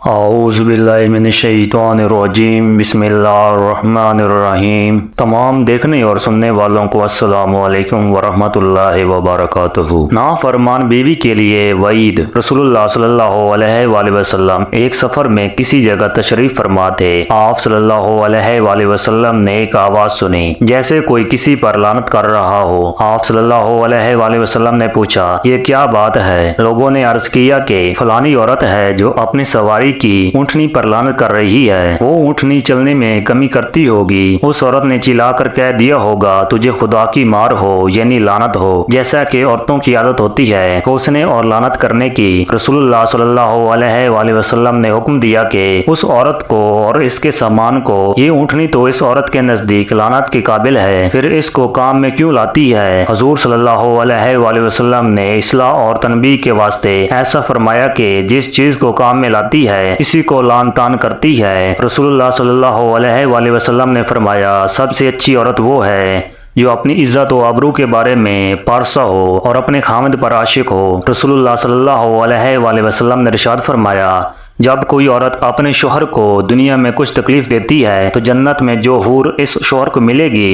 اعوذ باللہ من الشیطان الرجیم بسم اللہ الرحمن الرحیم۔ تمام دیکھنے اور سننے والوں کو السلام علیکم ورحمۃ اللہ وبرکاتہ۔ نافرمان بیوی کے لیے وعید۔ رسول اللہ صلی اللہ علیہ وآلہ وسلم ایک سفر میں کسی جگہ تشریف فرما تھے۔ آپ صلی اللہ علیہ وآلہ وسلم نے ایک آواز سنی جیسے کوئی کسی پر لعنت کر رہا ہو۔ آپ صلی اللہ علیہ وآلہ وسلم نے پوچھا، یہ کیا بات ہے؟ لوگوں نے عرض کیا کہ فلانی عورت ہے جو اپنی سواری کی اونٹنی پر لعنت کر رہی ہے، وہ اونٹنی چلنے میں کمی کرتی ہوگی۔ اس عورت نے چلا کر کہہ دیا ہوگا، تجھے خدا کی مار ہو، یعنی لعنت ہو، جیسا کہ عورتوں کی عادت ہوتی ہے تو اس نے اور لعنت کرنے کی۔ رسول اللہ صلی اللہ علیہ وآلہ وسلم نے حکم دیا کہ اس عورت کو اور اس کے سامان کو، یہ اونٹنی تو اس عورت کے نزدیک لعنت کے قابل ہے، پھر اس کو کام میں کیوں لاتی ہے؟ حضور صلی اللہ علیہ وآلہ وسلم نے اصلاح اور تنبیہ کے واسطے ایسا فرمایا کہ جس چیز کو کام میں لاتی ہے اسی کو لعن طعن کرتی ہے۔ رسول اللہ صلی اللہ علیہ وآلہ وسلم نے فرمایا، سب سے اچھی عورت وہ ہے جو اپنی عزت و آبرو کے بارے میں پارسا ہو اور اپنے خامد پر عاشق ہو۔ رسول اللہ صلی اللہ علیہ وآلہ وسلم نے ارشاد فرمایا، جب کوئی عورت اپنے شوہر کو دنیا میں کچھ تکلیف دیتی ہے تو جنت میں جو حور اس شوہر کو ملے گی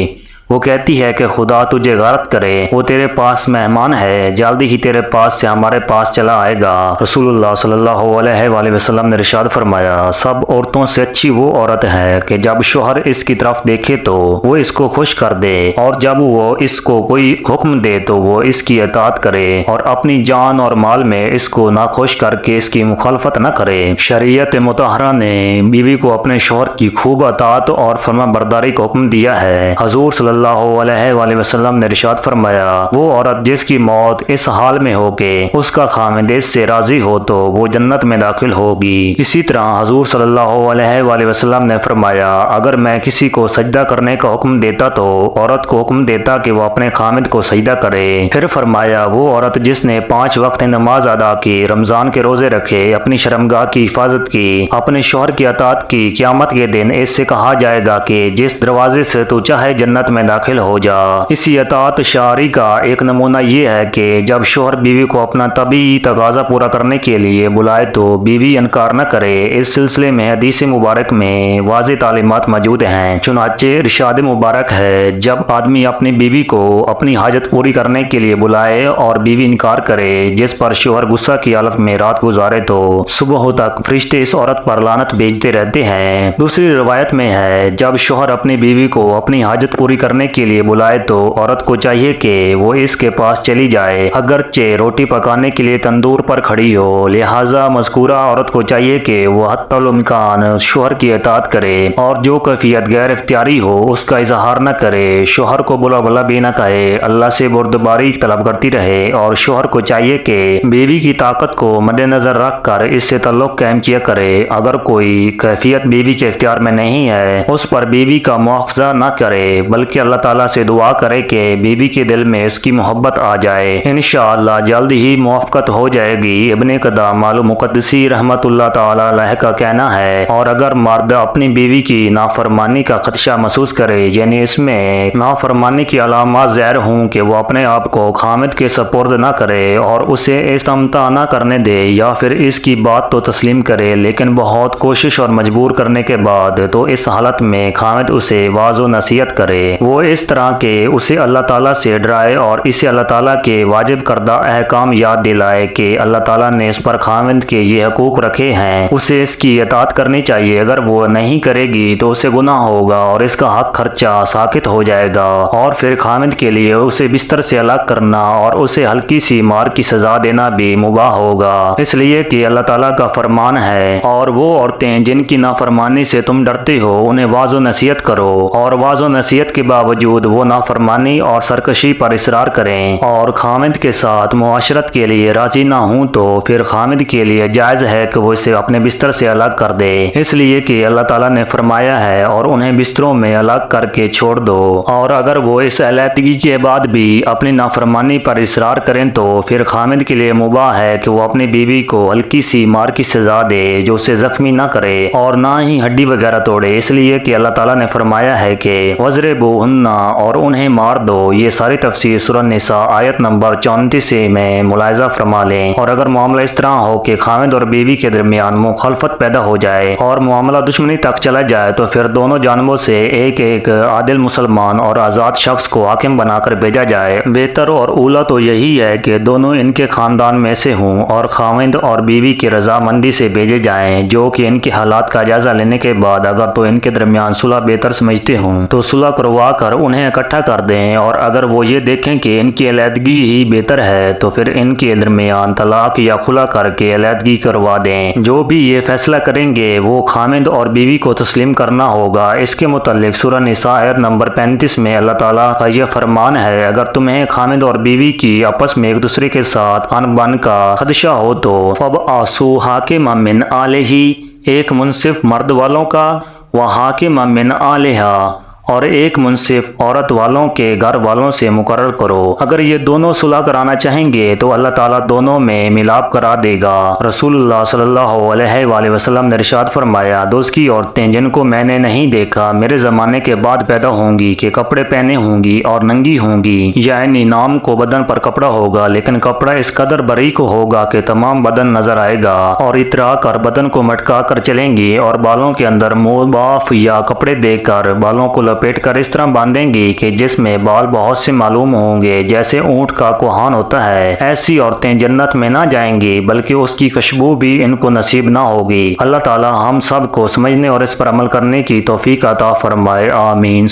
وہ کہتی ہے کہ خدا تجھے غارت کرے، وہ تیرے پاس مہمان ہے، جلدی ہی تیرے پاس سے ہمارے پاس چلا آئے گا۔ رسول اللہ صلی اللہ علیہ وآلہ وسلم نے ارشاد فرمایا، سب عورتوں سے اچھی وہ عورت ہے کہ جب شوہر اس کی طرف دیکھے تو وہ اس کو خوش کر دے، اور جب وہ اس کو کوئی حکم دے تو وہ اس کی اطاعت کرے، اور اپنی جان اور مال میں اس کو ناخوش کر کے اس کی مخالفت نہ کرے۔ شریعت مطہرہ نے بیوی کو اپنے شوہر کی خوب اطاعت اور فرما برداری کا حکم دیا ہے۔ حضور صلی اللہ علیہ وآلہ وسلم نے ارشاد فرمایا، وہ عورت جس کی موت اس حال میں ہو کہ اس کا خاوند اس سے راضی ہو تو وہ جنت میں داخل ہوگی۔ اسی طرح حضور صلی اللہ علیہ وآلہ وسلم نے فرمایا، اگر میں کسی کو سجدہ کرنے کا حکم دیتا تو عورت کو حکم دیتا کہ وہ اپنے خاوند کو سجدہ کرے۔ پھر فرمایا، وہ عورت جس نے 5 وقت نماز ادا کی، رمضان کے روزے رکھے، اپنی شرمگاہ کی حفاظت کی، اپنے شوہر کی اطاعت کی، قیامت کے دن اس سے کہا جائے گا کہ جس دروازے سے تو چاہے جنت میں داخل ہو جا۔ اسی اطاعت شرعی کا ایک نمونہ یہ ہے کہ جب شوہر بیوی کو اپنا طبیعی تقاضا پورا کرنے کے لیے بلائے تو بیوی انکار نہ کرے۔ اس سلسلے میں حدیث مبارک میں واضح تعلیمات موجود ہیں۔ چنانچہ ارشاد مبارک ہے، جب آدمی اپنی بیوی کو اپنی حاجت پوری کرنے کے لیے بلائے اور بیوی انکار کرے، جس پر شوہر غصہ کی حالت میں رات گزارے تو صبح تک فرشتے اس عورت پر لعنت بھیجتے رہتے ہیں۔ دوسری روایت میں ہے، جب شوہر اپنی بیوی کو اپنی حاجت پوری کرنے کے لیے بلائے تو عورت کو چاہیے کہ وہ اس کے پاس چلی جائے، اگرچہ روٹی پکانے کے لیے تندور پر کھڑی ہو۔ لہٰذا مذکورہ عورت کو چاہیے کہ وہ حتی الامکان شوہر کی اطاعت کرے، اور جو کیفیت غیر اختیاری ہو اس کا اظہار نہ کرے۔ شوہر کو بلا بلا بھی نہ کہے، اللہ سے بردباری طلب کرتی رہے، اور شوہر کو چاہیے کہ بیوی کی طاقت کو مد نظر رکھ کر اس سے تعلق قائم کیا کرے۔ اگر کوئی کیفیت بیوی کے اختیار میں نہیں ہے، اس پر بیوی کا مواخذہ نہ کرے، بلکہ اللہ تعالیٰ سے دعا کرے کہ بیوی کے دل میں اس کی محبت آ جائے۔ انشاءاللہ جلد ہی موافقت ہو جائے گی۔ ابن قدامہ المقدسی رحمۃ اللہ تعالی علیہ کا کہنا ہے، اور اگر مرد اپنی بیوی کی نافرمانی کا خدشہ محسوس کرے، یعنی اس میں نافرمانی کی علامات ظاہر ہوں کہ وہ اپنے آپ کو خامد کے سپرد نہ کرے اور اسے استمتاع نہ کرنے دے، یا پھر اس کی بات تو تسلیم کرے لیکن بہت کوشش اور مجبور کرنے کے بعد، تو اس حالت میں خامد اسے واعظ و نصیحت کرے، وہ اس طرح کہ اسے اللہ تعالیٰ سے ڈرائے اور اسے اللہ تعالیٰ کے واجب کردہ احکام یاد دلائے کہ اللہ تعالیٰ نے اس پر خاوند کے یہ حقوق رکھے ہیں، اسے اس کی اطاعت کرنی چاہیے۔ اگر وہ نہیں کرے گی تو اسے گناہ ہوگا اور اس کا حق خرچہ ساقط ہو جائے گا، اور پھر خاوند کے لیے اسے بستر سے الگ کرنا اور اسے ہلکی سی مار کی سزا دینا بھی مباح ہوگا، اس لیے کہ اللہ تعالیٰ کا فرمان ہے، اور وہ عورتیں جن کی نافرمانی سے تم ڈرتے ہو انہیں واعظ و نصیحت کرو، اور واعظ و نصیحت کے باوجود وہ نافرمانی اور سرکشی پر اصرار کریں اور خامد کے ساتھ معاشرت کے لیے راضی نہ ہوں، تو پھر خامد کے لیے جائز ہے کہ وہ اسے اپنے بستر سے الگ کر دے، اس لیے کہ اللہ تعالیٰ نے فرمایا ہے، اور انہیں بستروں میں الگ کر کے چھوڑ دو۔ اور اگر وہ اس علیحدگی کے بعد بھی اپنی نافرمانی پر اصرار کریں تو پھر خامد کے لیے مباح ہے کہ وہ اپنی بیوی کو ہلکی سی مار کی سزا دے جو اسے زخمی نہ کرے اور نہ ہی ہڈی وغیرہ توڑے، اس لیے کہ اللہ تعالیٰ نے فرمایا ہے کہ وَاضْرِبُوهُنَّ وَقْتُلُوهُنَّ اور انہیں مار دو۔ یہ ساری تفسیر سورہ نساء آیت نمبر 34 میں ملاحظہ فرما لیں۔ اور اگر معاملہ اس طرح ہو کہ خاوند اور بیوی کے درمیان مخالفت پیدا ہو جائے اور معاملہ دشمنی تک چلا جائے تو پھر دونوں جانبوں سے ایک ایک عادل مسلمان اور آزاد شخص کو حاکم بنا کر بھیجا جائے۔ بہتر اور اولیٰ تو یہی ہے کہ دونوں ان کے خاندان میں سے ہوں اور خاوند اور بیوی کی رضامندی سے بھیجے جائیں، جو کہ ان کے حالات کا جائزہ لینے کے بعد اگر تو ان کے درمیان صلح بہتر سمجھتے ہوں تو صلح کروا کر انہیں اکٹھا کر دیں، اور اگر وہ یہ دیکھیں کہ ان کی علیحدگی ہی بہتر ہے تو پھر ان کے درمیان طلاق یا خلا کر کے علیحدگی کروا دیں۔ جو بھی یہ فیصلہ کریں گے وہ خاوند اور بیوی کو تسلیم کرنا ہوگا۔ اس کے متعلق سورہ نساء آیت نمبر 35 میں اللہ تعالیٰ کا یہ فرمان ہے، اگر تمہیں خاوند اور بیوی کی آپس میں ایک دوسرے کے ساتھ ان بن کا خدشہ ہو تو فَبْعَثُوا حَاكِمًا مِّنْ أَهْلِهِ، ایک منصف مرد والوں کا، وَحَاكِمًا مِّنْ أَهْلِهَا، اور ایک منصف عورت والوں کے گھر والوں سے مقرر کرو۔ اگر یہ دونوں صلح کرانا چاہیں گے تو اللہ تعالیٰ دونوں میں ملاپ کرا دے گا۔ رسول اللہ صلی اللہ علیہ وآلہ وسلم نے ارشاد فرمایا، دوست کی عورتیں جن کو میں نے نہیں دیکھا میرے زمانے کے بعد پیدا ہوں گی کہ کپڑے پہنے ہوں گی اور ننگی ہوں گی، یعنی نام کو بدن پر کپڑا ہوگا لیکن کپڑا اس قدر باریک ہوگا کہ تمام بدن نظر آئے گا، اور اترا کر بدن کو مٹکا کر چلیں گی اور بالوں کے اندر موباف یا کپڑے دے کر بالوں کو لپیٹ کر اس طرح باندھیں گی کہ جس میں بال بہت سے معلوم ہوں گے جیسے اونٹ کا کوہان ہوتا ہے۔ ایسی عورتیں جنت میں نہ جائیں گی بلکہ اس کی خوشبو بھی ان کو نصیب نہ ہوگی۔ اللہ تعالی ہم سب کو سمجھنے اور اس پر عمل کرنے کی توفیق عطا فرمائے، آمین۔